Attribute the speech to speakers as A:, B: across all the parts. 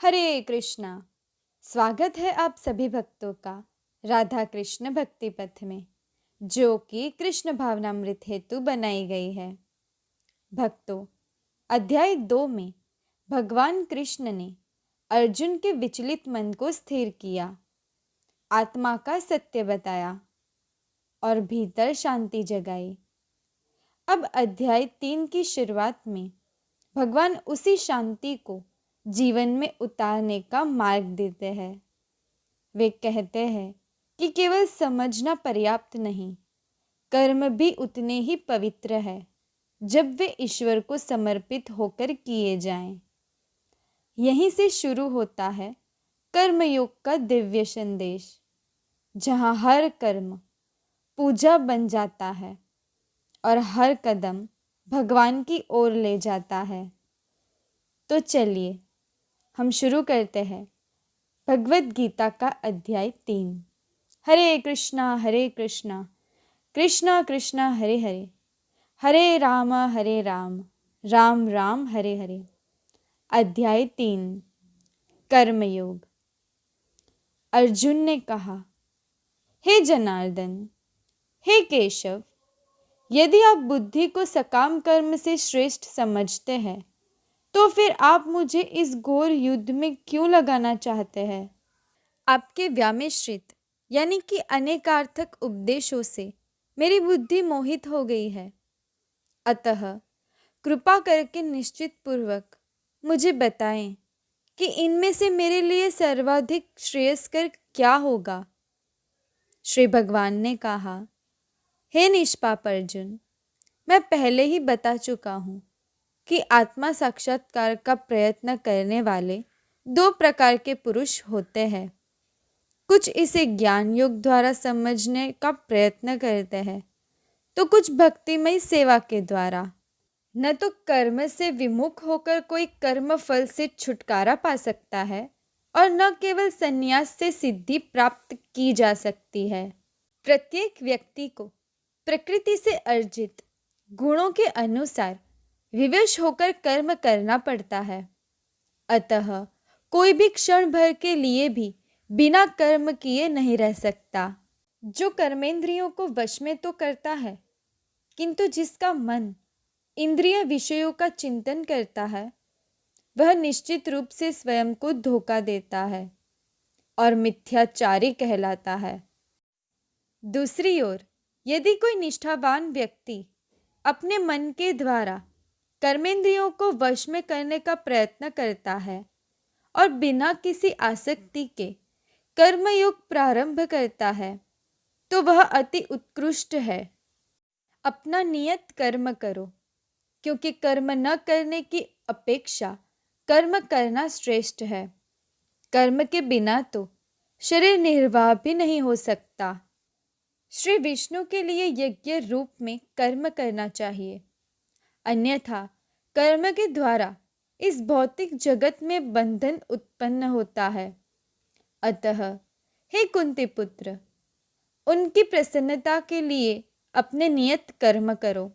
A: हरे कृष्णा। स्वागत है आप सभी भक्तों का राधा कृष्ण भक्ति पथ में, जो कि कृष्ण भावनामृत हेतु बनाई गई है। भक्तों, अध्याय 2 में भगवान कृष्ण ने अर्जुन के विचलित मन को स्थिर किया, आत्मा का सत्य बताया और भीतर शांति जगाई। अब अध्याय 3 की शुरुआत में भगवान उसी शांति को जीवन में उतारने का मार्ग देते हैं। वे कहते हैं कि केवल समझना पर्याप्त नहीं, कर्म भी उतने ही पवित्र है जब वे ईश्वर को समर्पित होकर किए जाएं। यहीं से शुरू होता है कर्मयोग का दिव्य संदेश, जहां हर कर्म पूजा बन जाता है और हर कदम भगवान की ओर ले जाता है। तो चलिए हम शुरू करते हैं भगवद गीता का अध्याय 3। हरे कृष्णा कृष्णा कृष्णा हरे हरे, हरे राम राम राम हरे हरे। अध्याय 3 कर्मयोग। अर्जुन ने कहा, हे जनार्दन, हे केशव, यदि आप बुद्धि को सकाम कर्म से श्रेष्ठ समझते हैं तो फिर आप मुझे इस घोर युद्ध में क्यों लगाना चाहते हैं? आपके व्यामिश्रित यानी कि अनेकार्थक उपदेशों से मेरी बुद्धि मोहित हो गई है। अतः कृपा करके निश्चित पूर्वक मुझे बताएं कि इनमें से मेरे लिए सर्वाधिक श्रेयस्कर क्या होगा। श्री भगवान ने कहा, हे निष्पाप अर्जुन, मैं पहले ही बता चुका हूँ कि आत्मा साक्षात्कार का प्रयत्न करने वाले 2 प्रकार के पुरुष होते हैं। कुछ इसे ज्ञान योग द्वारा समझने का प्रयत्न करते हैं, तो कुछ भक्तिमय सेवा के द्वारा। न तो कर्म से विमुख होकर कोई कर्म फल से छुटकारा पा सकता है और न केवल संन्यास से सिद्धि प्राप्त की जा सकती है। प्रत्येक व्यक्ति को प्रकृति से अर्जित गुणों के अनुसार विवश होकर कर्म करना पड़ता है। अतः कोई भी क्षण भर के लिए भी बिना कर्म किए नहीं रह सकता। जो कर्मेंद्रियों को वश में तो करता है, किंतु जिसका मन इंद्रिय विषयों का चिंतन करता है, वह निश्चित रूप से स्वयं को धोखा देता है और मिथ्याचारी कहलाता है। दूसरी ओर यदि कोई निष्ठावान व्यक्ति अपने मन के द्वारा कर्मेंद्रियों को वश में करने का प्रयत्न करता है और बिना किसी आसक्ति के कर्मयोग प्रारंभ करता है, तो वह अति उत्कृष्ट है। अपना नियत कर्म करो, क्योंकि कर्म न करने की अपेक्षा कर्म करना श्रेष्ठ है। कर्म के बिना तो शरीर निर्वाह भी नहीं हो सकता। श्री विष्णु के लिए यज्ञ रूप में कर्म करना चाहिए, अन्यथा कर्म के द्वारा इस भौतिक जगत में बंधन उत्पन्न होता है। अतः हे कुंती पुत्र, उनकी प्रसन्नता के लिए अपने नियत कर्म करो।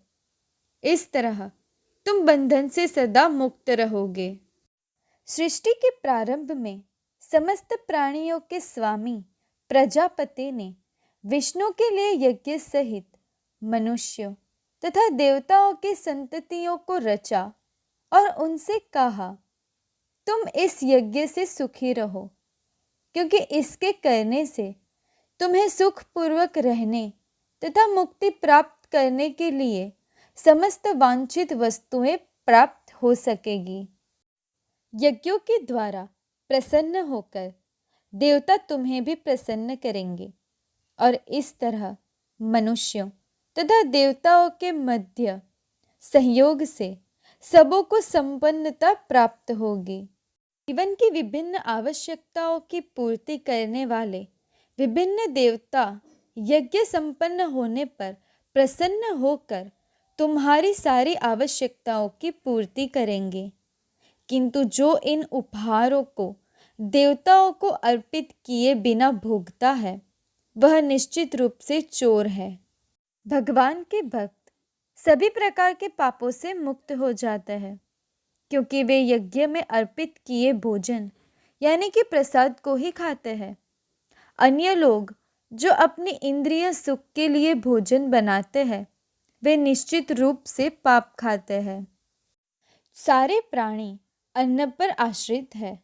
A: इस तरह तुम बंधन से सदा मुक्त रहोगे। सृष्टि के प्रारंभ में समस्त प्राणियों के स्वामी प्रजापति ने विष्णु के लिए यज्ञ सहित मनुष्यों तथा देवताओं की संततियों को रचा और उनसे कहा, तुम इस यज्ञ से सुखी रहो, क्योंकि इसके करने से तुम्हें सुखपूर्वक रहने तथा मुक्ति प्राप्त करने के लिए समस्त वांछित वस्तुएं प्राप्त हो सकेगी। यज्ञों के द्वारा प्रसन्न होकर देवता तुम्हें भी प्रसन्न करेंगे और इस तरह मनुष्यों तथा देवताओं के मध्य सहयोग से सबों को संपन्नता प्राप्त होगी। जीवन की विभिन्न आवश्यकताओं की पूर्ति करने वाले विभिन्न देवता यज्ञ संपन्न होने पर प्रसन्न होकर तुम्हारी सारी आवश्यकताओं की पूर्ति करेंगे, किंतु जो इन उपहारों को देवताओं को अर्पित किए बिना भोगता है, वह निश्चित रूप से चोर है। भगवान के भक्त सभी प्रकार के पापों से मुक्त हो जाता है, क्योंकि वे यज्ञ में अर्पित किए भोजन यानी कि प्रसाद को ही खाते हैं। अन्य लोग जो अपनी इंद्रिय सुख के लिए भोजन बनाते हैं, वे निश्चित रूप से पाप खाते हैं। सारे प्राणी अन्न पर आश्रित है,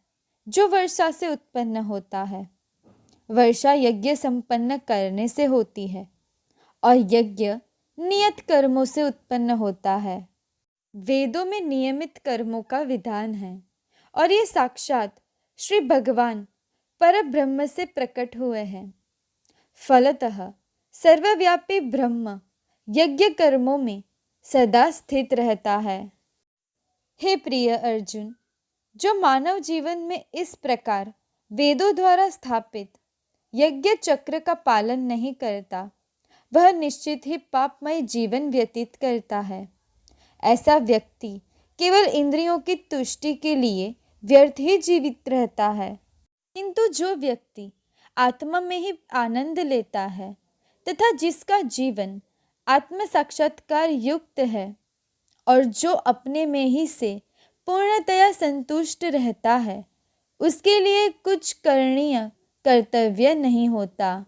A: जो वर्षा से उत्पन्न होता है। वर्षा यज्ञ संपन्न करने से होती है और यज्ञ नियत कर्मों से उत्पन्न होता है। वेदों में नियमित कर्मों का विधान है और ये साक्षात श्री भगवान परब्रह्म से प्रकट हुए हैं। फलतः सर्वव्यापी ब्रह्म यज्ञ कर्मों में सदा स्थित रहता है। हे प्रिय अर्जुन, जो मानव जीवन में इस प्रकार वेदों द्वारा स्थापित यज्ञ चक्र का पालन नहीं करता, वह निश्चित ही पापमय जीवन व्यतीत करता है। ऐसा व्यक्ति केवल इंद्रियों की तुष्टि के लिए व्यर्थ ही जीवित रहता है। किंतु जो व्यक्ति आत्मा में ही आनंद लेता है तथा जिसका जीवन आत्म साक्षात्कार युक्त है और जो अपने में ही से पूर्णतया संतुष्ट रहता है, उसके लिए कुछ करणीय कर्तव्य नहीं होता।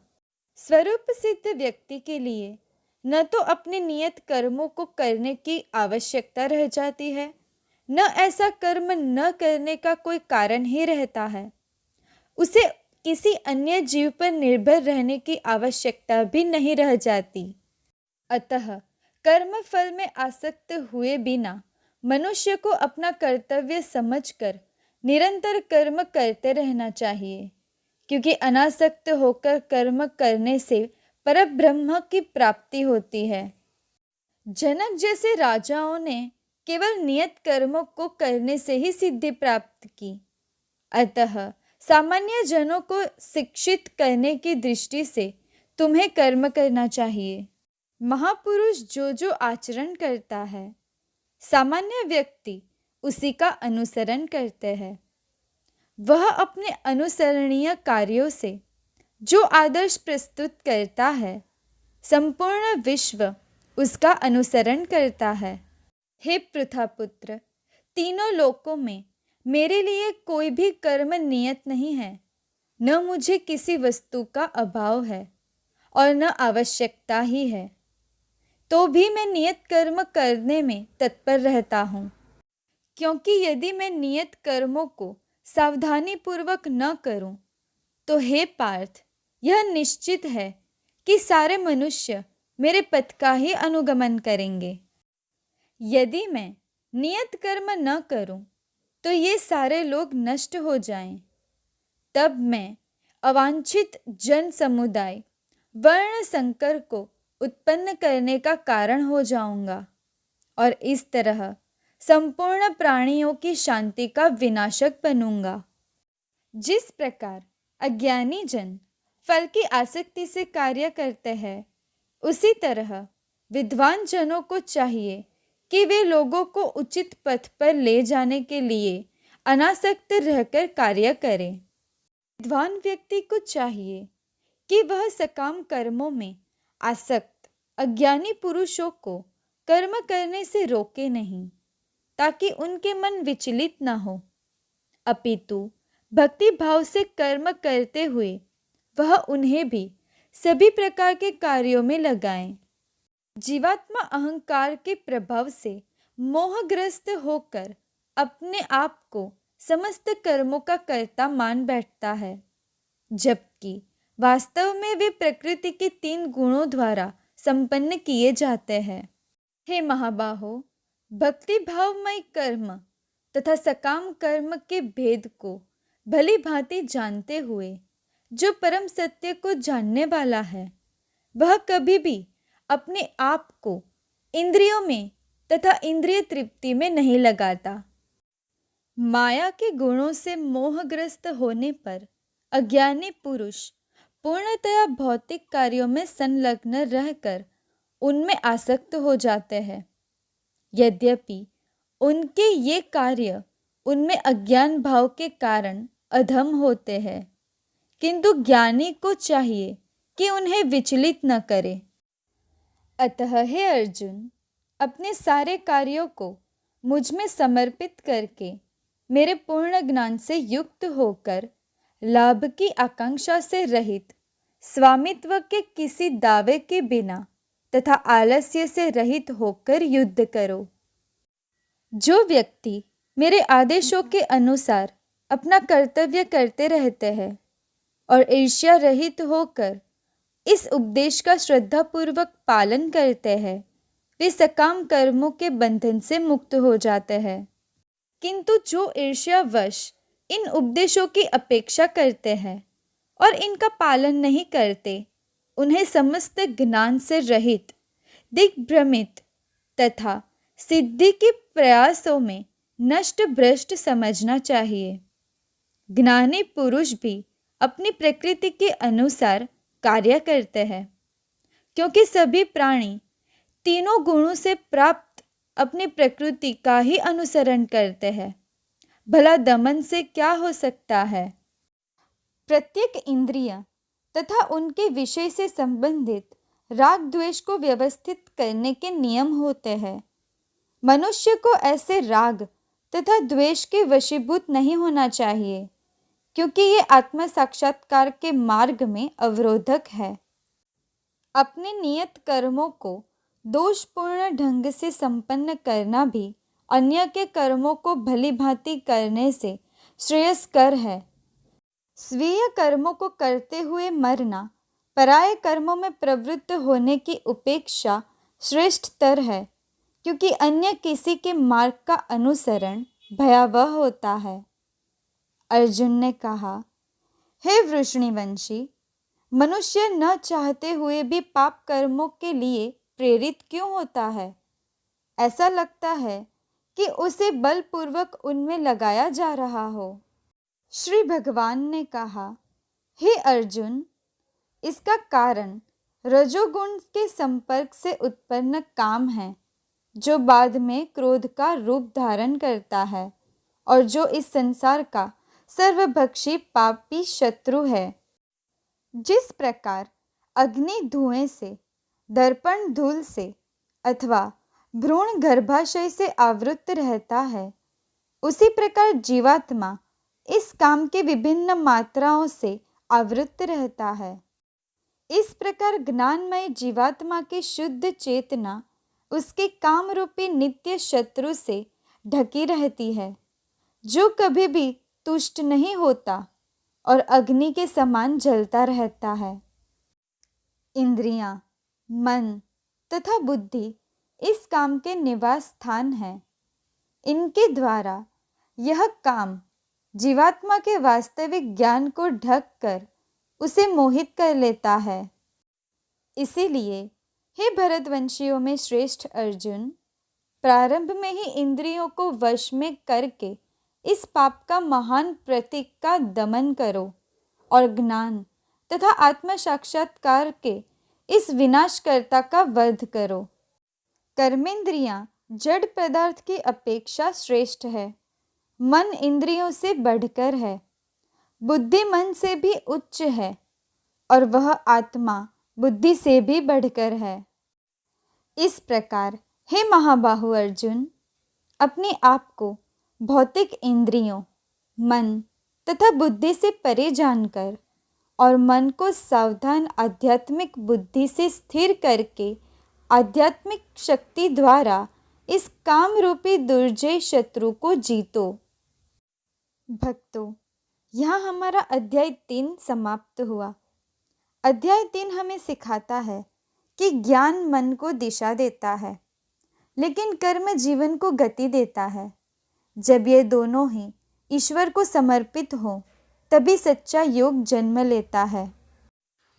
A: स्वरूप सिद्ध व्यक्ति के लिए न तो अपने नियत कर्मों को करने की आवश्यकता रह जाती है, न ऐसा कर्म न करने का कोई कारण ही रहता है। उसे किसी अन्य जीव पर निर्भर रहने की आवश्यकता भी नहीं रह जाती। अतः कर्म फल में आसक्त हुए बिना मनुष्य को अपना कर्तव्य समझकर निरंतर कर्म करते रहना चाहिए, क्योंकि अनासक्त होकर कर्म करने से परब्रह्म की प्राप्ति होती है। जनक जैसे राजाओं ने केवल नियत कर्मों को करने से ही सिद्धि प्राप्त की। अतः सामान्य जनों को शिक्षित करने की दृष्टि से तुम्हें कर्म करना चाहिए। महापुरुष जो आचरण करता है, सामान्य व्यक्ति उसी का अनुसरण करते हैं। वह अपने अनुसरणीय कार्यों से जो आदर्श प्रस्तुत करता है, संपूर्ण विश्व उसका अनुसरण करता है। हे पृथापुत्र, तीनों लोकों में मेरे लिए कोई भी कर्म नियत नहीं है। न मुझे किसी वस्तु का अभाव है और न आवश्यकता ही है, तो भी मैं नियत कर्म करने में तत्पर रहता हूँ। क्योंकि यदि मैं नियत कर्मों को सावधानी पूर्वक न करूं, तो हे पार्थ, यह निश्चित है कि सारे मनुष्य मेरे पथ का ही अनुगमन करेंगे। यदि मैं नियत कर्म न करूं, तो ये सारे लोग नष्ट हो जाएं। तब मैं अवांछित जन समुदाय वर्ण संकर को उत्पन्न करने का कारण हो जाऊंगा और इस तरह संपूर्ण प्राणियों की शांति का विनाशक बनूंगा। जिस प्रकार अज्ञानी जन फल की आसक्ति से कार्य करते हैं, उसी तरह विद्वान जनों को चाहिए कि वे लोगों को उचित पथ पर ले जाने के लिए अनासक्त रहकर कार्य करें। विद्वान व्यक्ति को चाहिए कि वह सकाम कर्मों में आसक्त अज्ञानी पुरुषों को कर्म करने से रोके नहीं, ताकि उनके मन विचलित न हो, अपितु भक्ति भाव से कर्म करते हुए वह उन्हें भी सभी प्रकार के कार्यों में लगाएं। जीवात्मा अहंकार के प्रभाव से मोहग्रस्त होकर अपने आप को समस्त कर्मों का कर्ता मान बैठता है, जबकि वास्तव में वे प्रकृति के 3 गुणों द्वारा संपन्न किए जाते हैं। हे महाबाहो, भक्ति भावमय कर्म तथा सकाम कर्म के भेद को भली भांति जानते हुए जो परम सत्य को जानने वाला है, वह कभी भी अपने आप को इंद्रियों में तथा इंद्रिय तृप्ति में नहीं लगाता। माया के गुणों से मोहग्रस्त होने पर अज्ञानी पुरुष पूर्णतया भौतिक कार्यों में संलग्न रहकर उनमें आसक्त हो जाते हैं। यद्यपि उनके ये कार्य उनमें अज्ञान भाव के कारण अधम होते हैं, किंतु ज्ञानी को चाहिए कि उन्हें विचलित न करे। अतः हे अर्जुन, अपने सारे कार्यों को मुझ में समर्पित करके मेरे पूर्ण ज्ञान से युक्त होकर लाभ की आकांक्षा से रहित, स्वामित्व के किसी दावे के बिना तथा आलस्य से रहित होकर युद्ध करो। जो व्यक्ति मेरे आदेशों के अनुसार अपना कर्तव्य करते रहते हैं और ईर्ष्या रहित होकर इस उपदेश का श्रद्धापूर्वक पालन करते हैं, वे सकाम कर्मों के बंधन से मुक्त हो जाते हैं। किंतु जो ईर्ष्यावश इन उपदेशों की अपेक्षा करते हैं और इनका पालन नहीं करते, उन्हें समस्त ज्ञान से रहित, दिग्भ्रमित तथा सिद्धि के प्रयासों में नष्ट भ्रष्ट समझना चाहिए। ज्ञानी पुरुष भी अपनी प्रकृति के अनुसार कार्य करते हैं, क्योंकि सभी प्राणी तीनों गुणों से प्राप्त अपनी प्रकृति का ही अनुसरण करते हैं। भला दमन से क्या हो सकता है? प्रत्येक इंद्रिय तथा उनके विषय से संबंधित राग द्वेष को व्यवस्थित करने के नियम होते हैं। मनुष्य को ऐसे राग तथा द्वेष के वशीभूत नहीं होना चाहिए, क्योंकि ये आत्म साक्षात्कार के मार्ग में अवरोधक है। अपने नियत कर्मों को दोषपूर्ण ढंग से संपन्न करना भी अन्य के कर्मों को भली भांति करने से श्रेयस्कर है। स्वीय कर्मों को करते हुए मरना पराये कर्मों में प्रवृत्त होने की उपेक्षा श्रेष्ठतर है, क्योंकि अन्य किसी के मार्ग का अनुसरण भयावह होता है। अर्जुन ने कहा, हे वृषणिवंशी, मनुष्य न चाहते हुए भी पाप कर्मों के लिए प्रेरित क्यों होता है? ऐसा लगता है कि उसे बलपूर्वक उनमें लगाया जा रहा हो। श्री भगवान ने कहा, हे अर्जुन, इसका कारण रजोगुण के संपर्क से उत्पन्न काम है, जो बाद में क्रोध का रूप धारण करता है और जो इस संसार का सर्वभक्षी पापी शत्रु है। जिस प्रकार अग्नि धुएं से, दर्पण धूल से अथवा भ्रूण गर्भाशय से आवृत रहता है, उसी प्रकार जीवात्मा इस काम के विभिन्न मात्राओं से आवृत रहता है। इस प्रकार ज्ञानमय जीवात्मा की शुद्ध चेतना उसके काम रूपी नित्य शत्रु से ढकी रहती है, जो कभी भी तुष्ट नहीं होता और अग्नि के समान जलता रहता है। इंद्रियां, मन तथा बुद्धि इस काम के निवास स्थान है। इनके द्वारा यह काम जीवात्मा के वास्तविक ज्ञान को ढक कर उसे मोहित कर लेता है। इसीलिए हे भरतवंशियों में श्रेष्ठ अर्जुन, प्रारंभ में ही इंद्रियों को वश में करके इस पाप का महान प्रतीक का दमन करो और ज्ञान तथा आत्म साक्षात्कार के इस विनाशकर्ता का वध करो। कर्मेंद्रियां जड़ पदार्थ की अपेक्षा श्रेष्ठ है। मन इंद्रियों से बढ़कर है, बुद्धि मन से भी उच्च है और वह आत्मा बुद्धि से भी बढ़कर है। इस प्रकार हे महाबाहु अर्जुन, अपने आप को भौतिक इंद्रियों, मन तथा बुद्धि से परे जानकर और मन को सावधान आध्यात्मिक बुद्धि से स्थिर करके आध्यात्मिक शक्ति द्वारा इस काम रूपी दुर्जय शत्रु को जीतो। भक्तों, यहाँ हमारा अध्याय 3 समाप्त हुआ। अध्याय 3 हमें सिखाता है कि ज्ञान मन को दिशा देता है, लेकिन कर्म जीवन को गति देता है। जब ये दोनों ही ईश्वर को समर्पित हो, तभी सच्चा योग जन्म लेता है।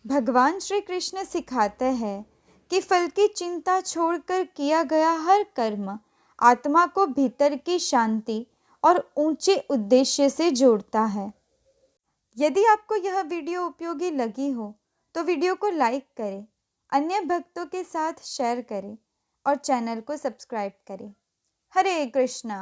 A: भगवान श्री कृष्ण सिखाते हैं कि फल की चिंता छोड़कर किया गया हर कर्म आत्मा को भीतर की शांति और ऊंचे उद्देश्य से जोड़ता है। यदि आपको यह वीडियो उपयोगी लगी हो तो वीडियो को लाइक करें, अन्य भक्तों के साथ शेयर करें और चैनल को सब्सक्राइब करें। हरे कृष्णा।